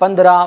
15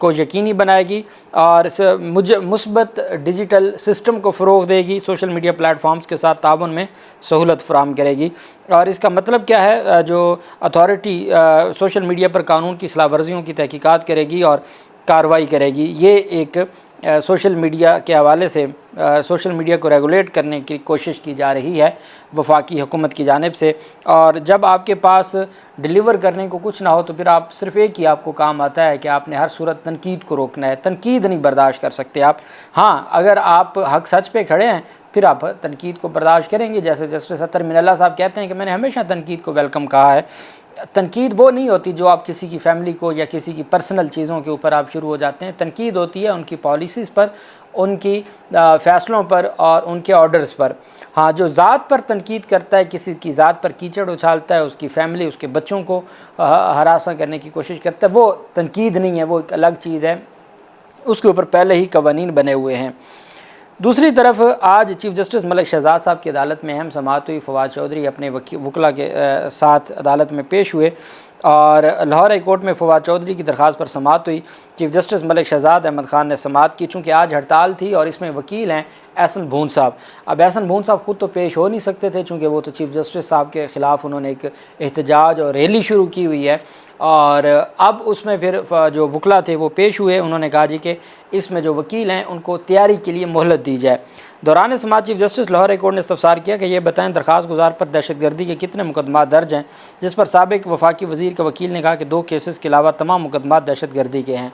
کو یقینی بنائے گی اور مثبت ڈیجیٹل سسٹم کو فروغ دے گی، سوشل میڈیا پلیٹ فارمز کے ساتھ تعاون میں سہولت فراہم کرے گی۔ اور اس کا مطلب کیا ہے، جو اتھارٹی سوشل میڈیا پر قانون کی خلاف ورزیوں کی تحقیقات کرے گی اور کارروائی کرے گی، یہ ایک سوشل میڈیا کے حوالے سے سوشل میڈیا کو ریگولیٹ کرنے کی کوشش کی جا رہی ہے وفاقی حکومت کی جانب سے۔ اور جب آپ کے پاس ڈیلیور کرنے کو کچھ نہ ہو تو پھر آپ صرف ایک ہی آپ کو کام آتا ہے کہ آپ نے ہر صورت تنقید کو روکنا ہے، تنقید نہیں برداشت کر سکتے آپ۔ ہاں، اگر آپ حق سچ پہ کھڑے ہیں پھر آپ تنقید کو برداشت کریں گے، جیسے جسٹس اطہر من اللہ صاحب کہتے ہیں کہ میں نے ہمیشہ تنقید کو ویلکم کہا ہے۔ تنقید وہ نہیں ہوتی جو آپ کسی کی فیملی کو یا کسی کی پرسنل چیزوں کے اوپر آپ شروع ہو جاتے ہیں، تنقید ہوتی ہے ان کی پالیسیز پر، ان کی فیصلوں پر اور ان کے آرڈرز پر۔ ہاں، جو ذات پر تنقید کرتا ہے، کسی کی ذات پر کیچڑ اچھالتا ہے، اس کی فیملی، اس کے بچوں کو ہراساں کرنے کی کوشش کرتا ہے، وہ تنقید نہیں ہے، وہ ایک الگ چیز ہے، اس کے اوپر پہلے ہی قوانین بنے ہوئے ہیں۔ دوسری طرف آج چیف جسٹس ملک شہزاد صاحب کی عدالت میں اہم سماعت ہوئی۔ فواد چودھری اپنے وکلاء کے ساتھ عدالت میں پیش ہوئے اور لاہور ہائی کورٹ میں فواد چودھری کی درخواست پر سماعت ہوئی۔ چیف جسٹس ملک شہزاد احمد خان نے سماعت کی، چونکہ آج ہڑتال تھی اور اس میں وکیل ہیں احسن بھون صاحب۔ اب احسن بھون صاحب خود تو پیش ہو نہیں سکتے تھے چونکہ وہ تو چیف جسٹس صاحب کے خلاف انہوں نے ایک احتجاج اور ریلی شروع کی ہوئی ہے، اور اب اس میں پھر جو وکلاء تھے وہ پیش ہوئے۔ انہوں نے کہا جی کہ اس میں جو وکیل ہیں ان کو تیاری کے لیے مہلت دی جائے۔ دوران سماعت chief justice Lahore high court نے استفسار کیا کہ یہ بتائیں درخواست گزار پر دہشت گردی کے کتنے مقدمات درج ہیں، جس پر سابق وفاقی وزیر کے وکیل نے کہا کہ 2 کیسز کے علاوہ تمام مقدمات دہشت گردی کے ہیں۔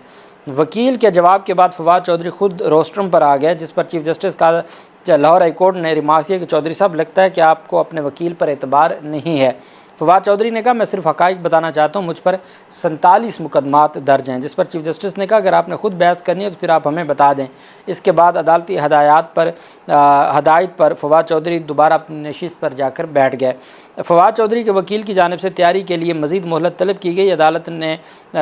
وکیل کے جواب کے بعد فواد چودھری خود روسٹرم پر آ گئے، جس پر چیف جسٹس کا لاہور ہائی کورٹ نے ریمارک کیا کہ چودھری صاحب لگتا ہے کہ آپ کو اپنے وکیل پر اعتبار نہیں ہے۔ فواد چودھری نے کہا میں صرف حقائق بتانا چاہتا ہوں، مجھ پر 47 مقدمات درج ہیں، جس پر چیف جسٹس نے کہا اگر آپ نے خود بحث کرنی ہے تو پھر آپ ہمیں بتا دیں۔ اس کے بعد عدالتی ہدایت پر فواد چودھری دوبارہ اپنی نشست پر جا کر بیٹھ گئے۔ فواد چودھری کے وکیل کی جانب سے تیاری کے لیے مزید مہلت طلب کی گئی۔ عدالت نے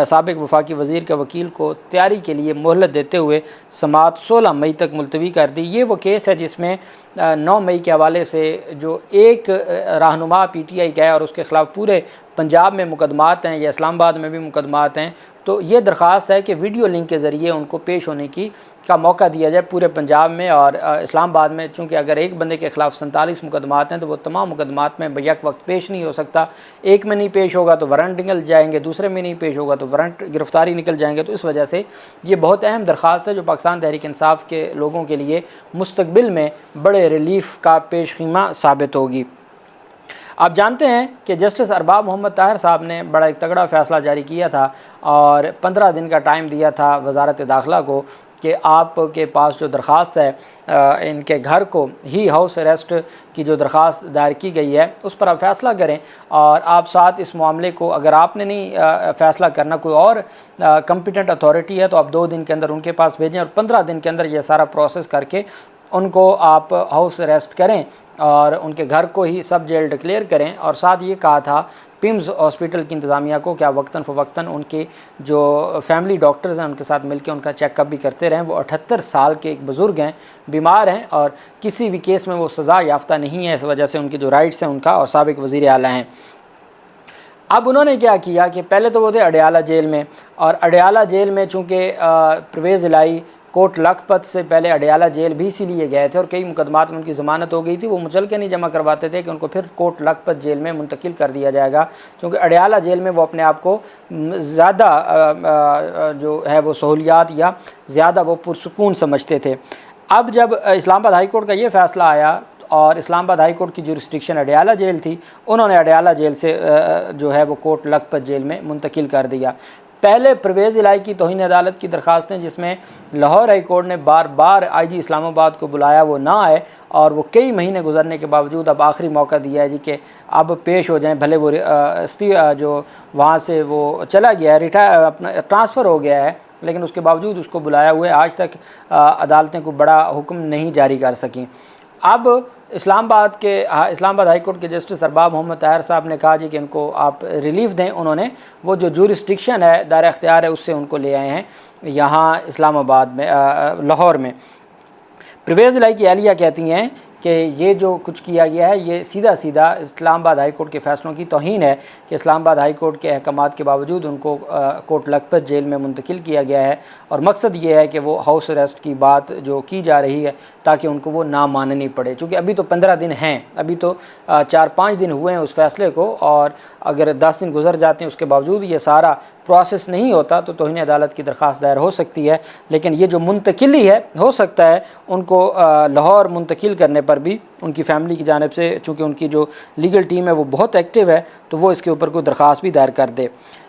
سابق وفاقی وزیر کے وکیل کو تیاری کے لیے مہلت دیتے ہوئے سماعت 16 مئی تک ملتوی کر دی۔ یہ وہ کیس ہے جس میں 9 مئی کے حوالے سے جو ایک رہنما پی ٹی آئی کا ہے اور اس کے خلاف پورے پنجاب میں مقدمات ہیں یا اسلام آباد میں بھی مقدمات ہیں، تو یہ درخواست ہے کہ ویڈیو لنک کے ذریعے ان کو پیش ہونے کا موقع دیا جائے پورے پنجاب میں اور اسلام آباد میں، چونکہ اگر ایک بندے کے خلاف 47 مقدمات ہیں تو وہ تمام مقدمات میں بیک وقت پیش نہیں ہو سکتا۔ ایک میں نہیں پیش ہوگا تو وارنٹ نکل جائیں گے، دوسرے میں نہیں پیش ہوگا تو وارنٹ گرفتاری نکل جائیں گے۔ تو اس وجہ سے یہ بہت اہم درخواست ہے جو پاکستان تحریک انصاف کے لوگوں کے لیے مستقبل میں بڑے ریلیف کا پیش خیمہ ثابت ہوگی۔ آپ جانتے ہیں کہ جسٹس ارباب محمد طاہر صاحب نے بڑا ایک تگڑا فیصلہ جاری کیا تھا اور 15 دن کا ٹائم دیا تھا وزارت داخلہ کو کہ آپ کے پاس جو درخواست ہے ان کے گھر کو ہی ہاؤس اریسٹ کی جو درخواست دائر کی گئی ہے اس پر آپ فیصلہ کریں، اور آپ ساتھ اس معاملے کو اگر آپ نے نہیں فیصلہ کرنا، کوئی اور کمپیٹنٹ اتھارٹی ہے تو آپ 2 دن کے اندر ان کے پاس بھیجیں اور 15 دن کے اندر یہ سارا پروسیس کر کے ان کو آپ ہاؤس اریسٹ کریں اور ان کے گھر کو ہی سب جیل ڈکلیئر کریں۔ اور ساتھ یہ کہا تھا پمز ہاسپٹل کی انتظامیہ کو کہ آپ وقتاً فوقتاً ان کے جو فیملی ڈاکٹرز ہیں ان کے ساتھ مل کے ان کا چیک اپ بھی کرتے رہیں۔ وہ 78 سال کے ایک بزرگ ہیں، بیمار ہیں اور کسی بھی کیس میں وہ سزا یافتہ نہیں ہے، اس وجہ سے ان کے جو رائٹس ہیں ان کا، اور سابق وزیر اعلیٰ ہیں۔ اب انہوں نے کیا کیا کہ پہلے تو وہ تھے اڈیالہ جیل میں، اور اڈیالہ جیل میں چونکہ پرویز الہی کوٹ لکھپت سے پہلے اڈیالہ جیل بھی اسی لیے گئے تھے اور کئی مقدمات میں ان کی ضمانت ہو گئی تھی، وہ مچلکے نہیں جمع کرواتے تھے کہ ان کو پھر کوٹ لکھپت جیل میں منتقل کر دیا جائے گا، کیونکہ اڈیالہ جیل میں وہ اپنے آپ کو زیادہ جو ہے وہ سہولیات یا زیادہ وہ پرسکون سمجھتے تھے۔ اب جب اسلام آباد ہائی کورٹ کا یہ فیصلہ آیا اور اسلام آباد ہائی کورٹ کی جورسڈکشن اڈیالہ جیل تھی، انہوں نے اڈیالہ جیل سے جو ہے وہ کوٹ لکھپت جیل میں منتقل کر دیا۔ پہلے پرویز الہی کی توہین عدالت کی درخواستیں جس میں لاہور ہائی کورٹ نے بار بار آئی جی اسلام آباد کو بلایا، وہ نہ آئے، اور وہ کئی مہینے گزرنے کے باوجود اب آخری موقع دیا ہے جی کہ اب پیش ہو جائیں، بھلے وہ جو وہاں سے وہ چلا گیا ہے، اپنا ٹرانسفر ہو گیا ہے، لیکن اس کے باوجود اس کو بلایا ہوئے آج تک عدالتیں کو بڑا حکم نہیں جاری کر سکیں۔ اب اسلام آباد ہائی کورٹ کے جسٹس ارباب محمد طاہر صاحب نے کہا جی کہ ان کو آپ ریلیف دیں۔ انہوں نے وہ جو جورسڈکشن ہے، دائرہ اختیار ہے، اس سے ان کو لے آئے ہیں یہاں اسلام آباد میں، لاہور میں۔ پرویز الہی کی اہلیہ کہتی ہیں کہ یہ جو کچھ کیا گیا ہے یہ سیدھا سیدھا اسلام آباد ہائی کورٹ کے فیصلوں کی توہین ہے کہ اسلام آباد ہائی کورٹ کے احکامات کے باوجود ان کو کوٹ لکھپت جیل میں منتقل کیا گیا ہے، اور مقصد یہ ہے کہ وہ ہاؤس اریسٹ کی بات جو کی جا رہی ہے تاکہ ان کو وہ نہ ماننی پڑے، چونکہ ابھی تو 15 دن ہیں، ابھی تو 4-5 دن ہوئے ہیں اس فیصلے کو، اور اگر 10 دن گزر جاتے ہیں اس کے باوجود یہ سارا پروسیس نہیں ہوتا تو توہین عدالت کی درخواست دائر ہو سکتی ہے۔ لیکن یہ جو منتقلی ہے ہو سکتا ہے ان کو لاہور منتقل کرنے پر بھی ان کی فیملی کی جانب سے، چونکہ ان کی جو لیگل ٹیم ہے وہ بہت ایکٹیو ہے، تو وہ اس کے اوپر کوئی درخواست بھی دائر کر دے۔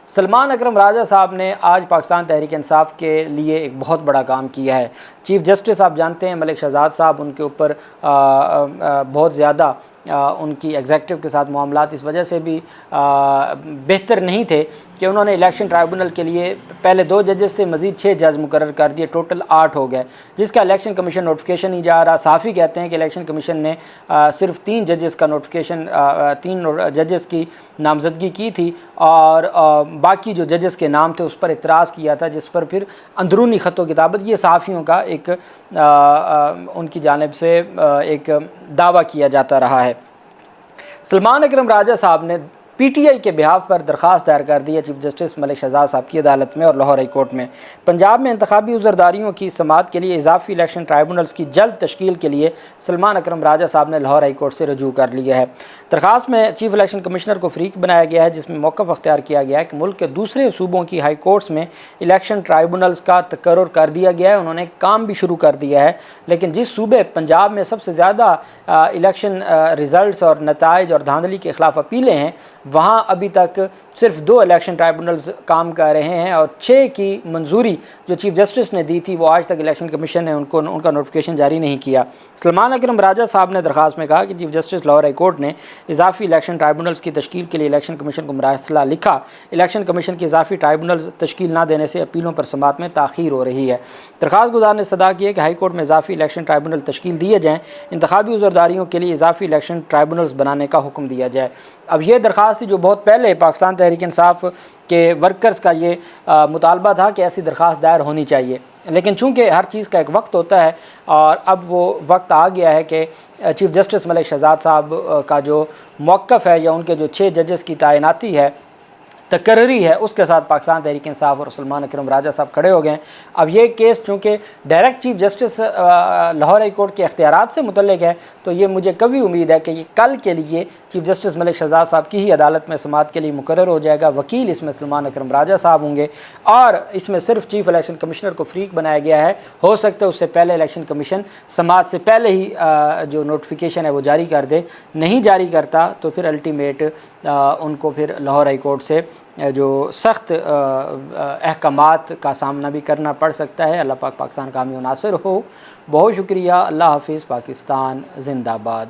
سلمان اکرم راجہ صاحب نے آج پاکستان تحریک انصاف کے لیے ایک بہت بڑا کام کیا ہے۔ چیف جسٹس آپ جانتے ہیں ملک شہزاد صاحب، ان کے اوپر بہت زیادہ ان کی ایگزیکٹو کے ساتھ معاملات اس وجہ سے بھی بہتر نہیں تھے کہ انہوں نے الیکشن ٹرائبونل کے لیے پہلے 2 ججز سے مزید 6 جج مقرر کر دیے، ٹوٹل 8 ہو گئے، جس کا الیکشن کمیشن نوٹیفیکیشن نہیں جا رہا۔ صحافی کہتے ہیں کہ الیکشن کمیشن نے صرف 3 ججز کا نوٹیفیکیشن، 3 ججز کی نامزدگی کی تھی، اور باقی جو ججز کے نام تھے اس پر اعتراض کیا تھا، جس پر پھر اندرونی خط و کتابت یہ صحافیوں کا ایک ان کی جانب سے ایک دعویٰ کیا جاتا رہا ہے۔ سلمان اکرم راجہ صاحب نے پی ٹی آئی کے بہاف پر درخواست دائر کر دی ہے چیف جسٹس ملک شہزاد صاحب کی عدالت میں اور لاہور ہائی کورٹ میں۔ پنجاب میں انتخابی عذرداریوں کی سماعت کے لیے اضافی الیکشن ٹرائبونلز کی جلد تشکیل کے لیے سلمان اکرم راجہ صاحب نے لاہور ہائی کورٹ سے رجوع کر لیا ہے۔ درخواست میں چیف الیکشن کمشنر کو فریق بنایا گیا ہے، جس میں موقف اختیار کیا گیا ہے کہ ملک کے دوسرے صوبوں کی ہائی کورٹس میں الیکشن ٹرائبونلز کا تقرر کر دیا گیا ہے، انہوں نے کام بھی شروع کر دیا ہے، لیکن جس صوبے پنجاب میں سب سے زیادہ الیکشن ریزلٹس اور نتائج اور دھاندلی کے خلاف اپیلیں ہیں، وہاں ابھی تک صرف 2 الیکشن ٹرائبونلز کام کر رہے ہیں، اور 6 کی منظوری جو چیف جسٹس نے دی تھی وہ آج تک الیکشن کمیشن نے ان کا نوٹیفیکیشن جاری نہیں کیا۔ سلمان اکرم راجہ صاحب نے درخواست میں کہا کہ chief justice Lahore high court نے اضافی الیکشن ٹرائبونلز کی تشکیل کے لیے الیکشن کمیشن کو مراسلہ لکھا، الیکشن کمیشن کی اضافی ٹرائبونلز تشکیل نہ دینے سے اپیلوں پر سماعت میں تاخیر ہو رہی ہے۔ درخواست گزار نے استدعا کی ہے کہ ہائی کورٹ میں اضافی الیکشن ٹرائبونل تشکیل دیے جائیں، انتخابی عذرداریوں کے لیے اضافی الیکشن ٹرائبونلز بنانے کا حکم دیا جائے۔ اب یہ درخواست تھی جو بہت پہلے پاکستان تحریک انصاف کے ورکرز کا یہ مطالبہ تھا کہ ایسی درخواست دائر ہونی چاہیے، لیکن چونکہ ہر چیز کا ایک وقت ہوتا ہے اور اب وہ وقت آ گیا ہے کہ چیف جسٹس ملک شہزاد صاحب کا جو موقف ہے یا ان کے جو 6 ججز کی تعیناتی ہے تقرری ہے، اس کے ساتھ پاکستان تحریک انصاف اور سلمان اکرم راجہ صاحب کھڑے ہو گئے۔ اب یہ کیس چونکہ direct chief justice Lahore high court کے اختیارات سے متعلق ہے، تو یہ مجھے کبھی امید ہے کہ یہ کل کے لیے چیف جسٹس ملک شہزاد صاحب کی ہی عدالت میں سماعت کے لیے مقرر ہو جائے گا۔ وکیل اس میں سلمان اکرم راجہ صاحب ہوں گے، اور اس میں صرف چیف الیکشن کمشنر کو فریق بنایا گیا ہے۔ ہو سکتا ہے اس سے پہلے الیکشن کمیشن سماعت سے پہلے ہی جو نوٹیفیکیشن ہے وہ جاری کر دے، نہیں جاری کرتا تو پھر الٹیمیٹ ان کو پھر لاہور ہائی کورٹ سے جو سخت احکامات کا سامنا بھی کرنا پڑ سکتا ہے۔ اللہ پاک پاکستان کا حامی و ناصر ہو۔ بہت شکریہ۔ اللہ حافظ۔ پاکستان زندہ باد۔